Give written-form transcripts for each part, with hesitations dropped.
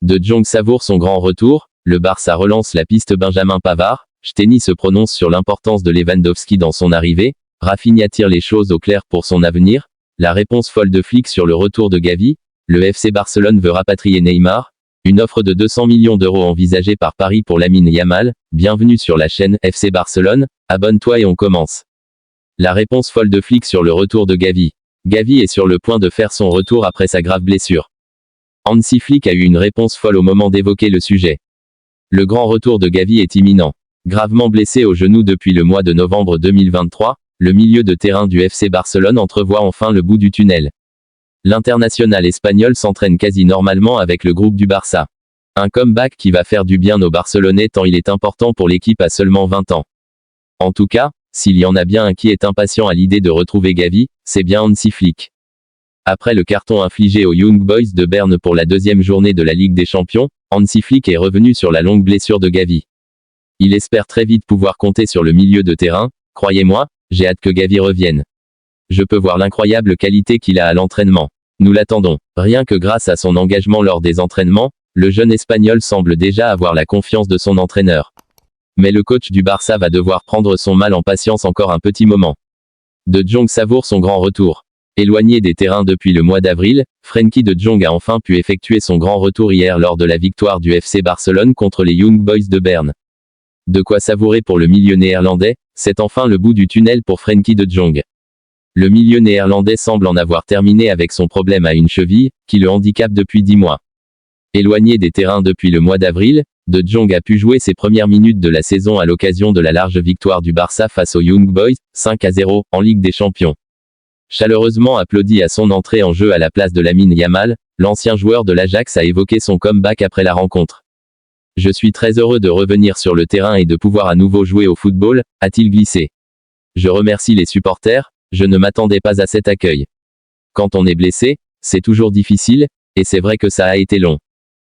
De Jong savoure son grand retour, le Barça relance la piste Benjamin Pavard, Steny se prononce sur l'importance de Lewandowski dans son arrivée, Rafinha tire les choses au clair pour son avenir, la réponse folle de Flick sur le retour de Gavi, le FC Barcelone veut rapatrier Neymar, une offre de 200 millions d'euros envisagée par Paris pour Lamine Yamal, bienvenue sur la chaîne FC Barcelone, abonne-toi et on commence. La réponse folle de Flick sur le retour de Gavi. Gavi est sur le point de faire son retour après sa grave blessure. Hansi Flick a eu une réponse folle au moment d'évoquer le sujet. Le grand retour de Gavi est imminent. Gravement blessé au genou depuis le mois de novembre 2023, le milieu de terrain du FC Barcelone entrevoit enfin le bout du tunnel. L'international espagnol s'entraîne quasi normalement avec le groupe du Barça. Un comeback qui va faire du bien aux Barcelonais tant il est important pour l'équipe à seulement 20 ans. En tout cas, s'il y en a bien un qui est impatient à l'idée de retrouver Gavi, c'est bien Hansi Flick. Après le carton infligé aux Young Boys de Berne pour la deuxième journée de la Ligue des Champions, Hansi Flick est revenu sur la longue blessure de Gavi. Il espère très vite pouvoir compter sur le milieu de terrain, croyez-moi, j'ai hâte que Gavi revienne. Je peux voir l'incroyable qualité qu'il a à l'entraînement. Nous l'attendons. Rien que grâce à son engagement lors des entraînements, le jeune Espagnol semble déjà avoir la confiance de son entraîneur. Mais le coach du Barça va devoir prendre son mal en patience encore un petit moment. De Jong savoure son grand retour. Éloigné des terrains depuis le mois d'avril, Frenkie de Jong a enfin pu effectuer son grand retour hier lors de la victoire du FC Barcelone contre les Young Boys de Berne. De quoi savourer pour le milieu néerlandais, c'est enfin le bout du tunnel pour Frenkie de Jong. Le milieu néerlandais semble en avoir terminé avec son problème à une cheville, qui le handicape depuis 10 mois. Éloigné des terrains depuis le mois d'avril, De Jong a pu jouer ses premières minutes de la saison à l'occasion de la large victoire du Barça face aux Young Boys, 5-0, en Ligue des Champions. Chaleureusement applaudi à son entrée en jeu à la place de Lamine Yamal, l'ancien joueur de l'Ajax a évoqué son comeback après la rencontre. « Je suis très heureux de revenir sur le terrain et de pouvoir à nouveau jouer au football », a-t-il glissé. « Je remercie les supporters, je ne m'attendais pas à cet accueil. Quand on est blessé, c'est toujours difficile, et c'est vrai que ça a été long. »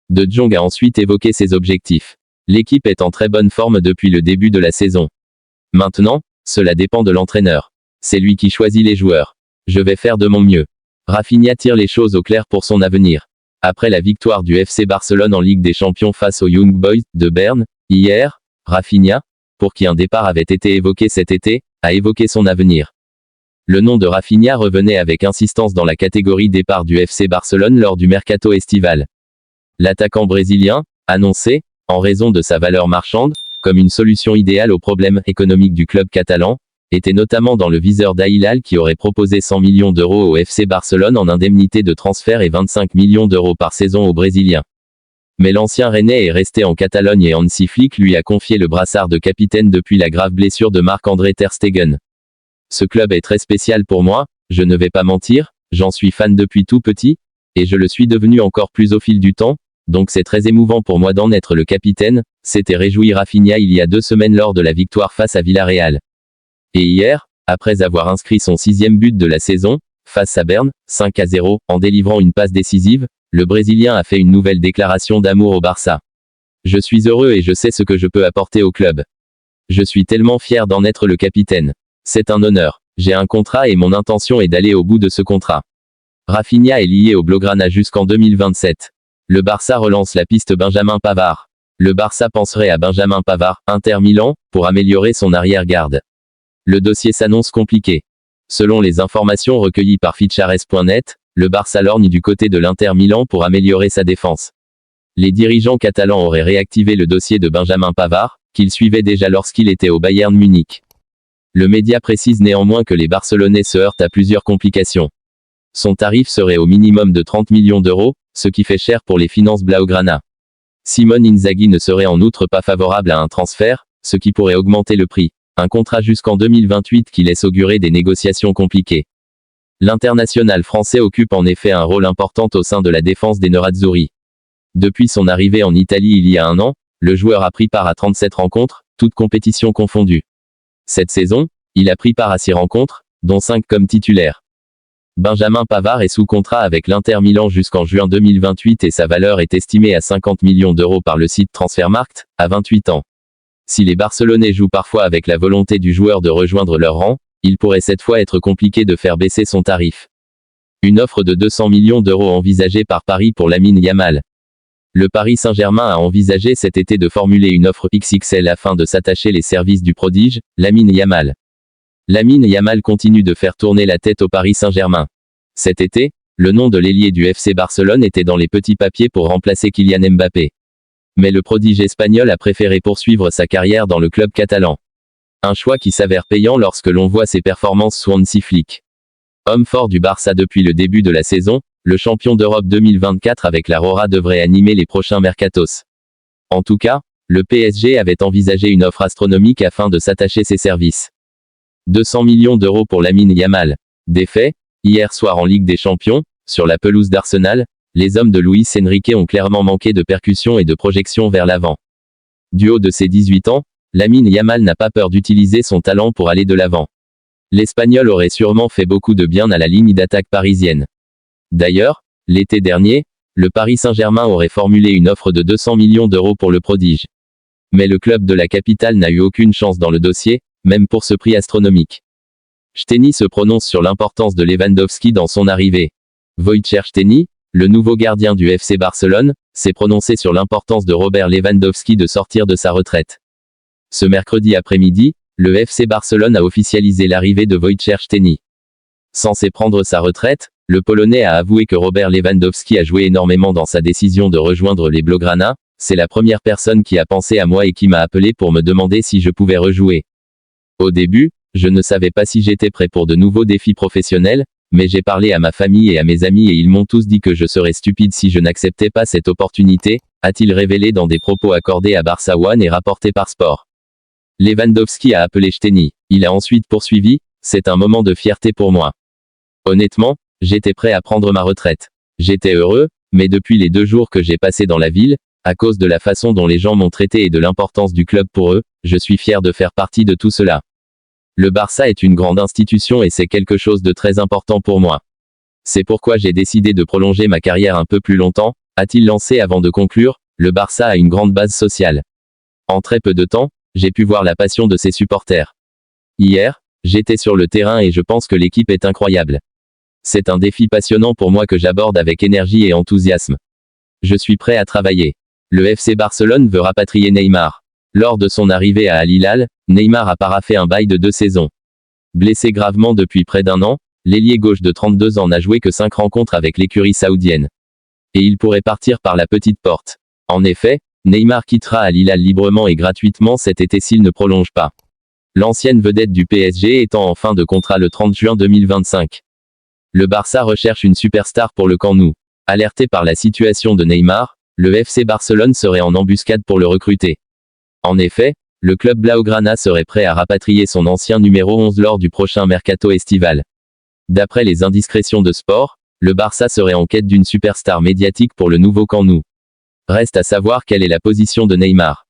De Jong a ensuite évoqué ses objectifs. L'équipe est en très bonne forme depuis le début de la saison. Maintenant, cela dépend de l'entraîneur. C'est lui qui choisit les joueurs. Je vais faire de mon mieux. Rafinha tire les choses au clair pour son avenir. Après la victoire du FC Barcelone en Ligue des Champions face aux Young Boys de Berne, hier, Rafinha, pour qui un départ avait été évoqué cet été, a évoqué son avenir. Le nom de Rafinha revenait avec insistance dans la catégorie départ du FC Barcelone lors du mercato estival. L'attaquant brésilien, annoncé, en raison de sa valeur marchande, comme une solution idéale aux problèmes économiques du club catalan, était notamment dans le viseur d'Al Hilal qui aurait proposé 100 millions d'euros au FC Barcelone en indemnité de transfert et 25 millions d'euros par saison aux Brésiliens. Mais l'ancien Rennais est resté en Catalogne et Hansi Flick lui a confié le brassard de capitaine depuis la grave blessure de Marc-André ter Stegen. Ce club est très spécial pour moi, je ne vais pas mentir, j'en suis fan depuis tout petit, et je le suis devenu encore plus au fil du temps, donc c'est très émouvant pour moi d'en être le capitaine, s'était réjoui Rafinha il y a 2 semaines lors de la victoire face à Villarreal. Et hier, après avoir inscrit son 6e but de la saison, face à Berne, 5-0, en délivrant une passe décisive, le Brésilien a fait une nouvelle déclaration d'amour au Barça. Je suis heureux et je sais ce que je peux apporter au club. Je suis tellement fier d'en être le capitaine. C'est un honneur. J'ai un contrat et mon intention est d'aller au bout de ce contrat. Rafinha est lié au Blaugrana jusqu'en 2027. Le Barça relance la piste Benjamin Pavard. Le Barça penserait à Benjamin Pavard, Inter Milan, pour améliorer son arrière-garde. Le dossier s'annonce compliqué. Selon les informations recueillies par Fichares.net, le Barça lorgne du côté de l'Inter Milan pour améliorer sa défense. Les dirigeants catalans auraient réactivé le dossier de Benjamin Pavard, qu'ils suivaient déjà lorsqu'il était au Bayern Munich. Le média précise néanmoins que les Barcelonais se heurtent à plusieurs complications. Son tarif serait au minimum de 30 millions d'euros, ce qui fait cher pour les finances blaugrana. Simone Inzaghi ne serait en outre pas favorable à un transfert, ce qui pourrait augmenter le prix. Un contrat jusqu'en 2028 qui laisse augurer des négociations compliquées. L'international français occupe en effet un rôle important au sein de la défense des Nerazzurri. Depuis son arrivée en Italie il y a 1 an, le joueur a pris part à 37 rencontres, toutes compétitions confondues. Cette saison, il a pris part à 6 rencontres, dont 5 comme titulaire. Benjamin Pavard est sous contrat avec l'Inter Milan jusqu'en juin 2028 et sa valeur est estimée à 50 millions d'euros par le site Transfermarkt, à 28 ans. Si les Barcelonais jouent parfois avec la volonté du joueur de rejoindre leur rang, il pourrait cette fois être compliqué de faire baisser son tarif. Une offre de 200 millions d'euros envisagée par Paris pour Lamine Yamal. Le Paris Saint-Germain a envisagé cet été de formuler une offre XXL afin de s'attacher les services du prodige, Lamine Yamal. Lamine Yamal continue de faire tourner la tête au Paris Saint-Germain. Cet été, le nom de l'ailier du FC Barcelone était dans les petits papiers pour remplacer Kylian Mbappé. Mais le prodige espagnol a préféré poursuivre sa carrière dans le club catalan. Un choix qui s'avère payant lorsque l'on voit ses performances sous Hansi Flick. Homme fort du Barça depuis le début de la saison, le champion d'Europe 2024 avec la Rora devrait animer les prochains mercatos. En tout cas, le PSG avait envisagé une offre astronomique afin de s'attacher ses services. 200 millions d'euros pour Lamine Yamal. Des faits, hier soir en Ligue des Champions, sur la pelouse d'Arsenal, les hommes de Luis Enrique ont clairement manqué de percussion et de projection vers l'avant. Du haut de ses 18 ans, Lamine Yamal n'a pas peur d'utiliser son talent pour aller de l'avant. L'Espagnol aurait sûrement fait beaucoup de bien à la ligne d'attaque parisienne. D'ailleurs, l'été dernier, le Paris Saint-Germain aurait formulé une offre de 200 millions d'euros pour le prodige. Mais le club de la capitale n'a eu aucune chance dans le dossier, même pour ce prix astronomique. Szczęsny se prononce sur l'importance de Lewandowski dans son arrivée. Wojciech Szczęsny, le nouveau gardien du FC Barcelone, s'est prononcé sur l'importance de Robert Lewandowski de sortir de sa retraite. Ce mercredi après-midi, le FC Barcelone a officialisé l'arrivée de Wojciech Szczęsny. Censé prendre sa retraite, le Polonais a avoué que Robert Lewandowski a joué énormément dans sa décision de rejoindre les Blaugrana. C'est la première personne qui a pensé à moi et qui m'a appelé pour me demander si je pouvais rejouer. Au début, je ne savais pas si j'étais prêt pour de nouveaux défis professionnels, mais j'ai parlé à ma famille et à mes amis et ils m'ont tous dit que je serais stupide si je n'acceptais pas cette opportunité, a-t-il révélé dans des propos accordés à Barça One et rapportés par Sport. Lewandowski a appelé Szczęsny. Il a ensuite poursuivi, c'est un moment de fierté pour moi. Honnêtement, j'étais prêt à prendre ma retraite. J'étais heureux, mais depuis les 2 jours que j'ai passés dans la ville, à cause de la façon dont les gens m'ont traité et de l'importance du club pour eux, je suis fier de faire partie de tout cela. Le Barça est une grande institution et c'est quelque chose de très important pour moi. C'est pourquoi j'ai décidé de prolonger ma carrière un peu plus longtemps, a-t-il lancé avant de conclure. Le Barça a une grande base sociale. En très peu de temps, j'ai pu voir la passion de ses supporters. Hier, j'étais sur le terrain et je pense que l'équipe est incroyable. C'est un défi passionnant pour moi que j'aborde avec énergie et enthousiasme. Je suis prêt à travailler. Le FC Barcelone veut rapatrier Neymar. Lors de son arrivée à Al Hilal, Neymar a paraphé un bail de 2 saisons. Blessé gravement depuis près d'1 an, l'ailier gauche de 32 ans n'a joué que 5 rencontres avec l'écurie saoudienne. Et il pourrait partir par la petite porte. En effet, Neymar quittera Al Hilal librement et gratuitement cet été s'il ne prolonge pas. L'ancienne vedette du PSG étant en fin de contrat le 30 juin 2025. Le Barça recherche une superstar pour le Camp Nou. Alerté par la situation de Neymar, le FC Barcelone serait en embuscade pour le recruter. En effet, le club Blaugrana serait prêt à rapatrier son ancien numéro 11 lors du prochain mercato estival. D'après les indiscrétions de Sport, le Barça serait en quête d'une superstar médiatique pour le nouveau Camp Nou. Reste à savoir quelle est la position de Neymar.